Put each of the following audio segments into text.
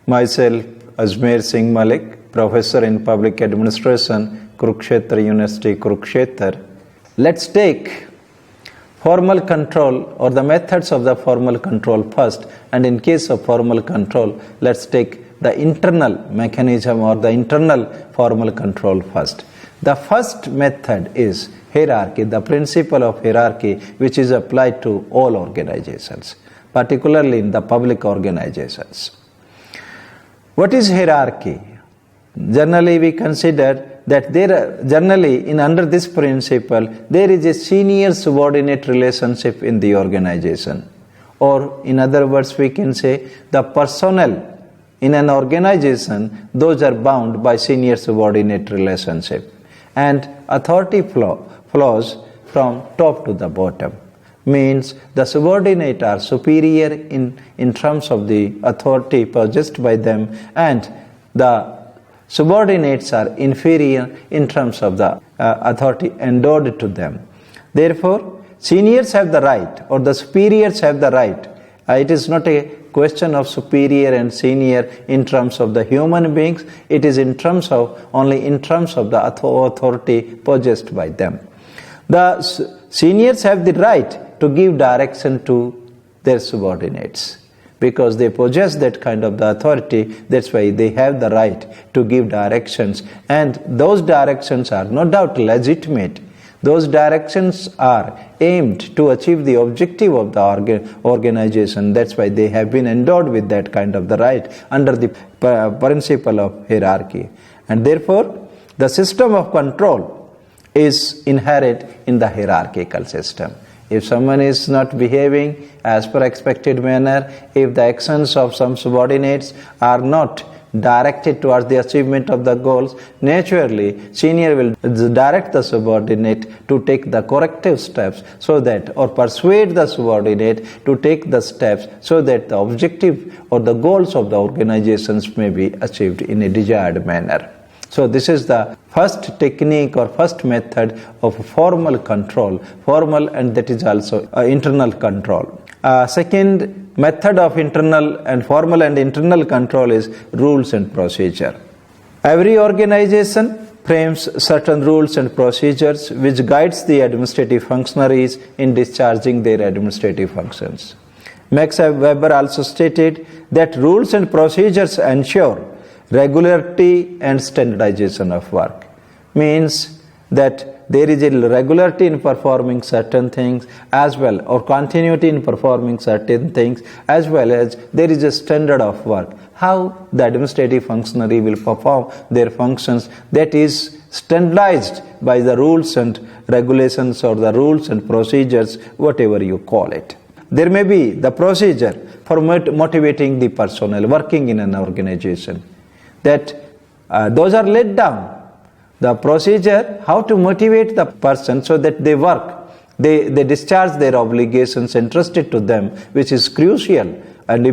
Myself, Ajmer Singh Malik, Professor in Public Administration, Kurukshetra University, Kurukshetra. Let's take formal control or the methods of the formal control first, and in case of formal control, let's take the internal mechanism or the internal formal control first. The first method is hierarchy, the principle of hierarchy, which is applied to all organizations, particularly in the public organizations. What is hierarchy? Generally, we consider that under this principle, there is a senior-subordinate relationship in the organization. Or, in other words, we can say the personnel in an organization, those are bound by senior-subordinate relationship. And authority flows from top to the bottom. Means the subordinate are superior in terms of the authority possessed by them, and the subordinates are inferior in terms of the authority endowed to them. Therefore, seniors have the right, or the superiors have the right. It is not a question of superior and senior in terms of the human beings. It is only in terms of the authority possessed by them. The seniors have the right to give direction to their subordinates. Because they possess that kind of the authority, that's why they have the right to give directions. And those directions are no doubt legitimate. Those directions are aimed to achieve the objective of the organization. That's why they have been endowed with that kind of the right under the principle of hierarchy. And therefore, the system of control is inherent in the hierarchical system. If someone is not behaving as per expected manner, if the actions of some subordinates are not directed towards the achievement of the goals, naturally, senior will direct the subordinate to take the corrective steps or persuade the subordinate to take the steps so that the objective or the goals of the organizations may be achieved in a desired manner. So this is the first technique or first method of formal control, formal, and that is also internal control. Second method of formal and internal control is rules and procedure. Every organization frames certain rules and procedures which guides the administrative functionaries in discharging their administrative functions. Max Weber also stated that rules and procedures ensure regularity and standardization of work. Means that there is a regularity in performing certain things as well, or continuity in performing certain things, as well as there is a standard of work. How the administrative functionary will perform their functions, that is standardized by the rules and regulations or the rules and procedures, whatever you call it. There may be the procedure for motivating the personnel working in an organization. That those are laid down. The procedure, how to motivate the person so that they work, they discharge their obligations entrusted to them, which is crucial and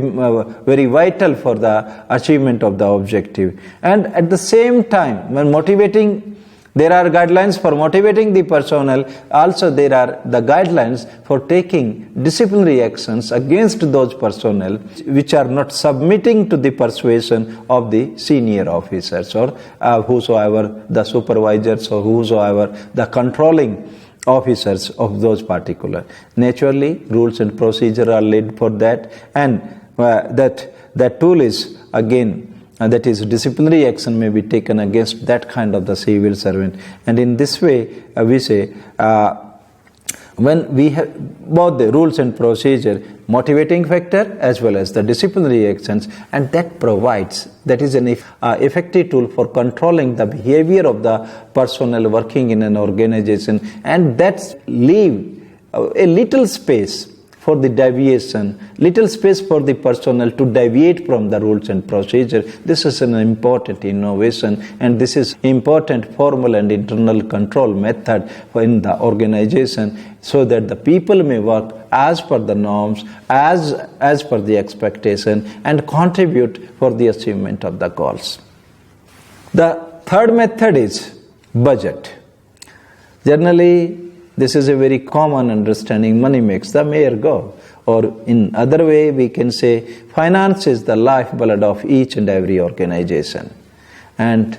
very vital for the achievement of the objective. And at the same time, when motivating, there are guidelines for motivating the personnel. Also, there are the guidelines for taking disciplinary actions against those personnel which are not submitting to the persuasion of the senior officers or whosoever the supervisors or whosoever the controlling officers of those particular. Naturally, rules and procedure are laid for that, and that tool is again. That is, disciplinary action may be taken against that kind of the civil servant. And in this way, we say, when we have both the rules and procedure, motivating factor as well as the disciplinary actions, and that is an effective tool for controlling the behavior of the personnel working in an organization, and that leave a little space for the deviation, little space for the personnel to deviate from the rules and procedure. This is an important innovation, and this is important formal and internal control method in the organization, so that the people may work as per the norms, as per the expectation, and contribute for the achievement of the goals. The third method is budget. Generally, this is a very common understanding. Money makes the mayor go. Or in other way, we can say finance is the lifeblood of each and every organization. And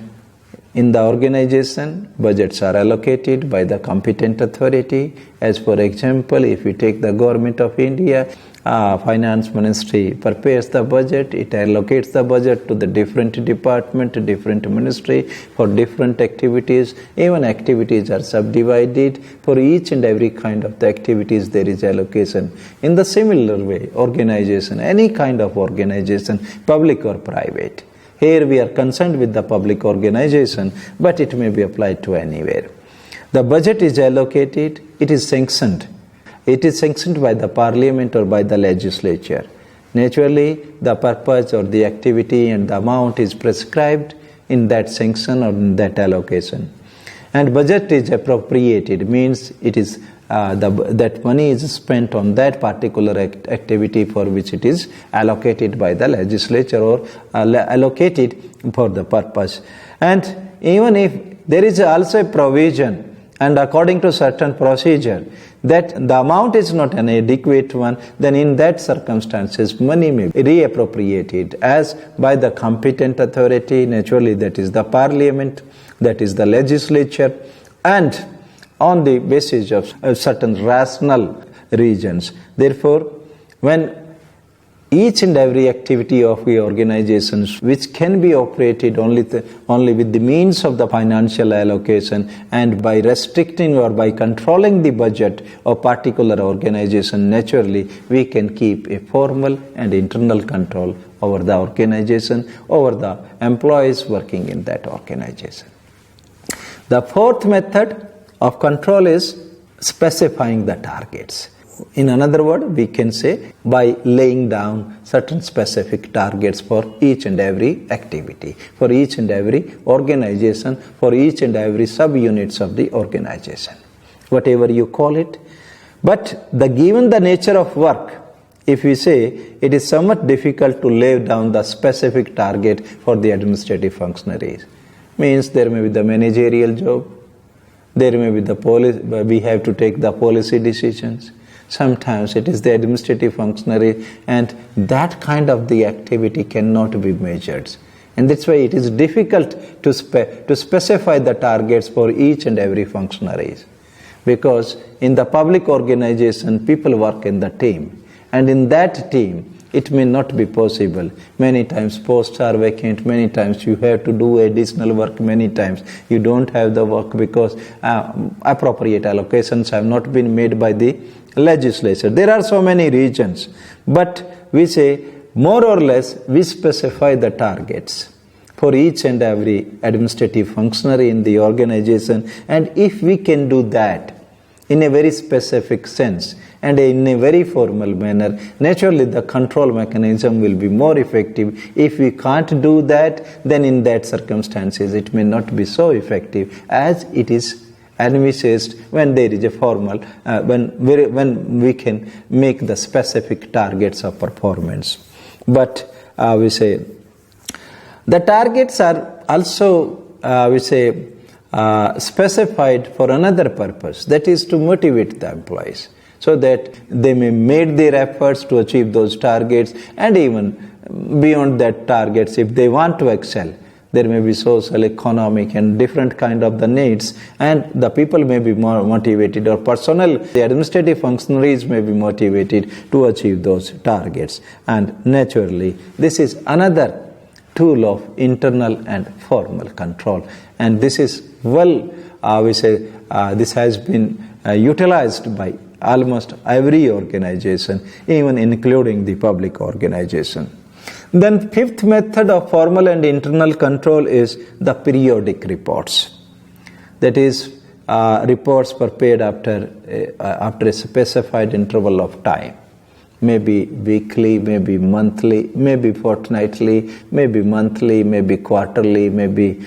in the organization, budgets are allocated by the competent authority. As for example, if we take the government of India, finance ministry prepares the budget, it allocates the budget to the different department, different ministry for different activities. Even activities are subdivided. For each and every kind of the activities there is allocation. In the similar way, organization, any kind of organization, public or private. Here we are concerned with the public organization, but it may be applied to anywhere. The budget is allocated, it is sanctioned. It is sanctioned by the parliament or by the legislature. Naturally, the purpose or the activity and the amount is prescribed in that sanction or in that allocation. And budget is appropriated, means it is that money is spent on that particular activity for which it is allocated by the legislature or allocated for the purpose. And even if there is also a provision, and according to certain procedure, that the amount is not an adequate one, then in that circumstances money may be reappropriated as by the competent authority, naturally that is the parliament, that is the legislature, and on the basis of certain rational reasons. Therefore, when each and every activity of the organizations which can be operated only with the means of the financial allocation, and by restricting or by controlling the budget of particular organization, naturally we can keep a formal and internal control over the organization, over the employees working in that organization. The fourth method of control is specifying the targets. In another word, we can say by laying down certain specific targets for each and every activity, for each and every organization, for each and every subunits of the organization, whatever you call it. But given the nature of work, if we say it is somewhat difficult to lay down the specific target for the administrative functionaries, means there may be the managerial job, there may be the policy, we have to take the policy decisions. Sometimes it is the administrative functionary, and that kind of the activity cannot be measured. And that's why it is difficult to specify the targets for each and every functionaries. Because in the public organization, people work in the team. And in that team, it may not be possible. Many times posts are vacant, many times you have to do additional work, many times you don't have the work because appropriate allocations have not been made by the legislature. There are so many reasons, but we say more or less we specify the targets for each and every administrative functionary in the organization, and if we can do that in a very specific sense and in a very formal manner, naturally the control mechanism will be more effective. If we can't do that, then in that circumstances it may not be so effective as it is envisaged when there is a formal, when we can make the specific targets of performance. But we say the targets are also specified for another purpose, that is to motivate the employees, so that they may make their efforts to achieve those targets, and even beyond that targets, if they want to excel, there may be social, economic and different kind of the needs, and the people may be more motivated, or personnel, the administrative functionaries may be motivated to achieve those targets. And naturally, this is another tool of internal and formal control. And this is this has been utilized by almost every organization, even including the public organization. Then fifth method of formal and internal control is the periodic reports. That is, reports prepared after a specified interval of time. Maybe weekly, maybe monthly, maybe fortnightly, maybe monthly, maybe quarterly, maybe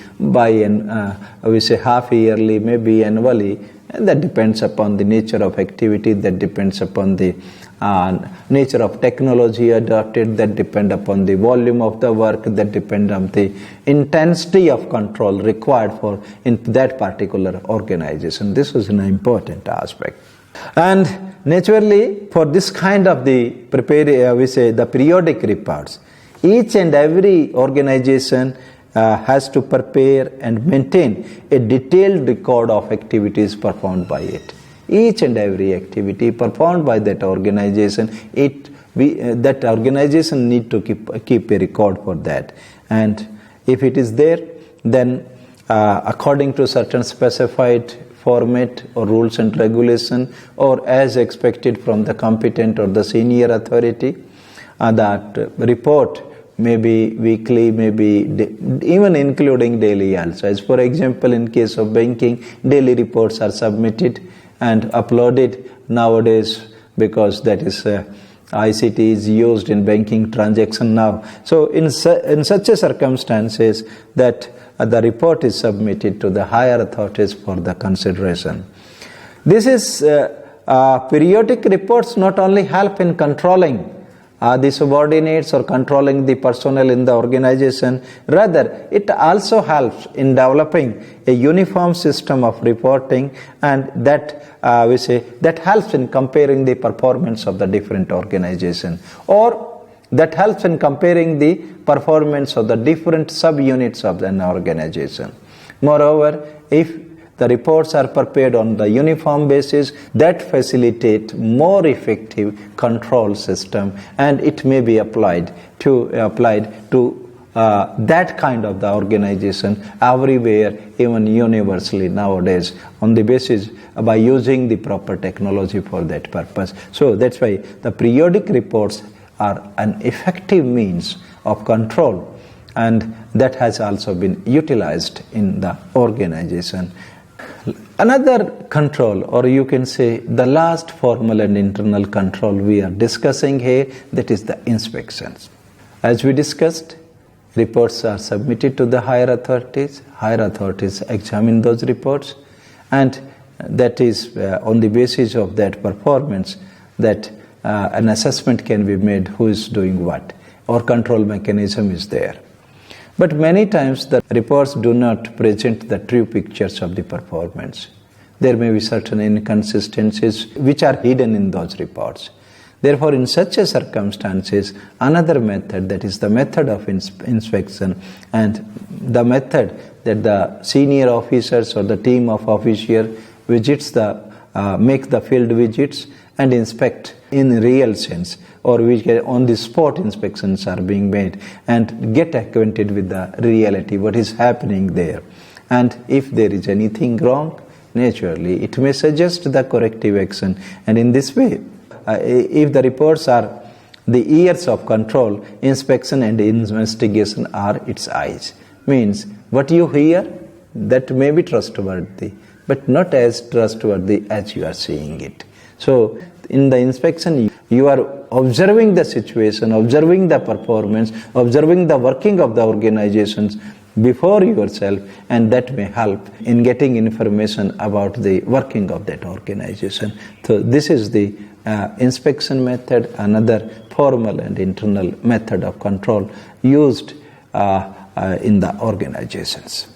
half yearly, maybe annually. And that depends upon the nature of activity, that depends upon the nature of technology adopted, that depend upon the volume of the work, that depend on the intensity of control required for in that particular organization. This is an important aspect. And naturally, for this kind of the the periodic reports, each and every organization has to prepare and maintain a detailed record of activities performed by it. Each and every activity performed by that organization, that organization need to keep a record for that. And if it is there, then according to certain specified format or rules and regulation, or as expected from the competent or the senior authority, that report may be weekly, maybe even including daily also. As for example, in case of banking, daily reports are submitted and uploaded nowadays, because that is ICT is used in banking transaction now. So in such a circumstances, that the report is submitted to the higher authorities for the consideration. This is periodic reports not only help in controlling the subordinates or controlling the personnel in the organization, rather it also helps in developing a uniform system of reporting, and that that helps in comparing the performance of the different organization, or that helps in comparing the performance of the different subunits of an organization. Moreover, if the reports are prepared on the uniform basis, that facilitate more effective control system, and it may be applied to that kind of the organization everywhere, even universally nowadays, on the basis by using the proper technology for that purpose. So that's why the periodic reports are an effective means of control, and that has also been utilized in the organization. Another control, or you can say the last formal and internal control we are discussing here, that is the inspections. As we discussed, reports are submitted to the higher authorities examine those reports, and that is on the basis of that performance that an assessment can be made who is doing what, or control mechanism is there. But many times the reports do not present the true pictures of the performance. There may be certain inconsistencies which are hidden in those reports. Therefore, in such a circumstances, another method, that is the method of inspection, and the method that the senior officers or the team of officers visits make the field visits and inspect in real sense, or which on the spot inspections are being made, and get acquainted with the reality, what is happening there. And if there is anything wrong, naturally it may suggest the corrective action. And in this way, if the reports are the ears of control, inspection and investigation are its eyes. Means what you hear, that may be trustworthy, but not as trustworthy as you are seeing it. So in the inspection, you are observing the situation, observing the performance, observing the working of the organizations before yourself, and that may help in getting information about the working of that organization. So this is the inspection method, another formal and internal method of control used in the organizations.